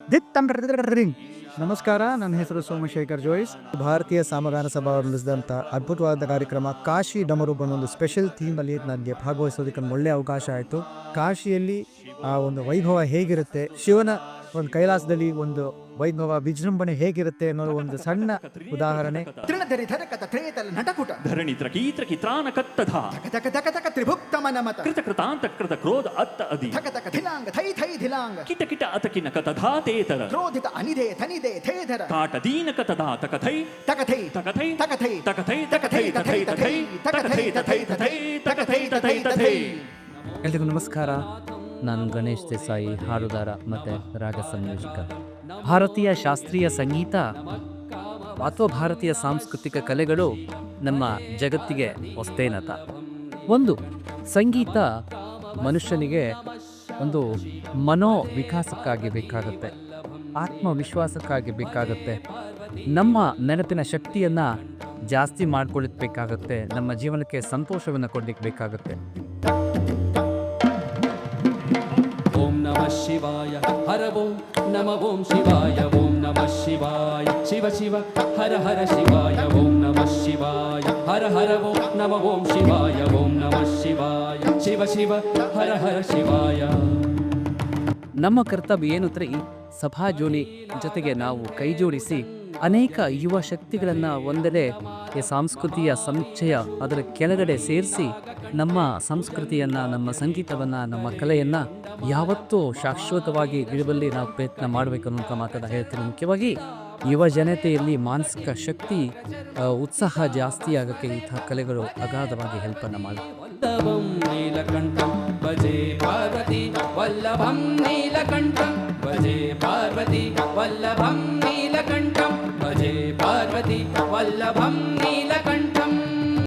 ದಿತ್ತಂಡ್ರಿಂಗ್. ನಮಸ್ಕಾರ, ನನ್ನ ಹೆಸರು ಸೋಮಶೇಖರ್ ಜೋಯಿಸ್. ಭಾರತೀಯ ಸಾಮಗಾನ ಸಭಾ ನಡೆಸಿದಂಥ ಅದ್ಭುತವಾದ ಕಾರ್ಯಕ್ರಮ ಕಾಶಿ ಡಮರು ಒಂದು ಸ್ಪೆಷಲ್ ಥೀಮಲ್ಲಿ ನನಗೆ ಭಾಗವಹಿಸೋದಕ್ಕೆ ಒಂದು ಒಳ್ಳೆಯ ಅವಕಾಶ ಆಯಿತು. ಕಾಶಿಯಲ್ಲಿ ಆ ಒಂದು ವೈಭವ ಹೇಗಿರುತ್ತೆ, ಶಿವನ ಒಂದು ಕೈಲಾಸದಲ್ಲಿ ಒಂದು ವೈಭವ ವಿಜೃಂಭಣೆ ಹೇಗಿರುತ್ತೆ ಅನ್ನೋದು ಒಂದು ಸಣ್ಣ ಉದಾಹರಣೆ. ಧರಣಿ ತ್ರಕೀತ್ರ ಕಿತ್ರಾನ ಕತ್ತಧ ಕೃತ ಕೃತಾಂತ ಕೃತ ಕ್ರೋಧ ಅತ್ತ ಅದಿ ಕಿಟ ಕಿಟ ಅತಕಿನ ಕತಧಾ ತೇತರ ಕಾಟ ದೀನ ಕತಧಾ ತಕಥೈ ತಕಥೈ ತಕಥೈ ತಕಥೈ ತಕಥೈ ತಕಥೈ ತಕಥೈ ತಕಥೈ ತಕಥೈ ತಕಥೈ ತಕಥೈ ತಕಥೈ. ಎಲ್ರಿಗೂ ನಮಸ್ಕಾರ. ನಾನು ಗಣೇಶ್ ದೇಸಾಯಿ, ಹಾಡುಗಾರ ಮತ್ತು ರಾಗ ಸಂಯೋಜಕ. ಭಾರತೀಯ ಶಾಸ್ತ್ರೀಯ ಸಂಗೀತ ಅಥವಾ ಭಾರತೀಯ ಸಾಂಸ್ಕೃತಿಕ ಕಲೆಗಳು ನಮ್ಮ ಜಗತ್ತಿಗೆ ಹೊಸ್ತೇನತ. ಒಂದು ಸಂಗೀತ ಮನುಷ್ಯನಿಗೆ ಒಂದು ಮನೋ ವಿಕಾಸಕ್ಕಾಗಿ ಬೇಕಾಗುತ್ತೆ, ಆತ್ಮವಿಶ್ವಾಸಕ್ಕಾಗಿ ಬೇಕಾಗುತ್ತೆ, ನಮ್ಮ ನೆನಪಿನ ಶಕ್ತಿಯನ್ನು ಜಾಸ್ತಿ ಮಾಡ್ಕೊಳ್ಳಿಕ್ಬೇಕಾಗತ್ತೆ, ನಮ್ಮ ಜೀವನಕ್ಕೆ ಸಂತೋಷವನ್ನು ಕೊಡ್ಲಿಕ್ಕೆ ಬೇಕಾಗುತ್ತೆ. ಓಂ ನಮಃ ಶಿವಾಯ ಹರ ಓಂ ನಮ ಓಂ ಶಿವಾಯ ಓಂ ನಮಃ ಶಿವಾಯ ಶಿವ ಶಿವ ಹರ ಹರ ಶಿವಾಯ ಓಂ ನಮಃ ಶಿವಾಯ ಹರ ಹರ ಓಂ ನಮ ಓಂ ಶಿವಾಯ ಓಂ ನಮಃ ಶಿವಾಯ ಶಿವ ಶಿವ ಹರ ಹರ ಶಿವಾಯ. ನಮ್ಮ ಕರ್ತವ್ಯ ಏನು ಅಂದರೆ ಈ ಸಭಾ ಜೋಲಿ ಜೊತೆಗೆ ನಾವು ಕೈ ಜೋಡಿಸಿ ಅನೇಕ ಯುವ ಶಕ್ತಿಗಳನ್ನು ಒಂದೆಡೆ ಈ ಸಾಂಸ್ಕೃತಿಯ ಸಮುಚ್ಚಯ ಅದರ ಕೆಳಗಡೆ ಸೇರಿಸಿ ನಮ್ಮ ಸಂಸ್ಕೃತಿಯನ್ನು, ನಮ್ಮ ಸಂಗೀತವನ್ನು, ನಮ್ಮ ಕಲೆಯನ್ನು ಯಾವತ್ತೂ ಶಾಶ್ವತವಾಗಿ ಇಡುವಲ್ಲಿ ನಾವು ಪ್ರಯತ್ನ ಮಾಡಬೇಕು ಅನ್ನೋಂಥ ಮಾತನ್ನು ಹೇಳ್ತೀನಿ. ಮುಖ್ಯವಾಗಿ ಯುವ ಜನತೆಯಲ್ಲಿ ಮಾನಸಿಕ ಶಕ್ತಿ, ಉತ್ಸಾಹ ಜಾಸ್ತಿ ಆಗೋಕ್ಕೆ ಇಂಥ ಕಲೆಗಳು ಅಗಾಧವಾಗಿ ಹೆಲ್ಪನ್ನು ಮಾಡುತ್ತೆ. ವಲ್ಲಭಂ ನೀಲಕಂಠಂ ಭಜೆ ಪಾರ್ವತಿ ವಲ್ಲಭಂ ನೀಲಕಂಠಂ ಭಜೆ ಪಾರ್ವತಿ ವಲ್ಲಭಂ ನೀಲಕಂಠಂ ಭಜೆ ಪಾರ್ವತಿ ವಲ್ಲಭಂ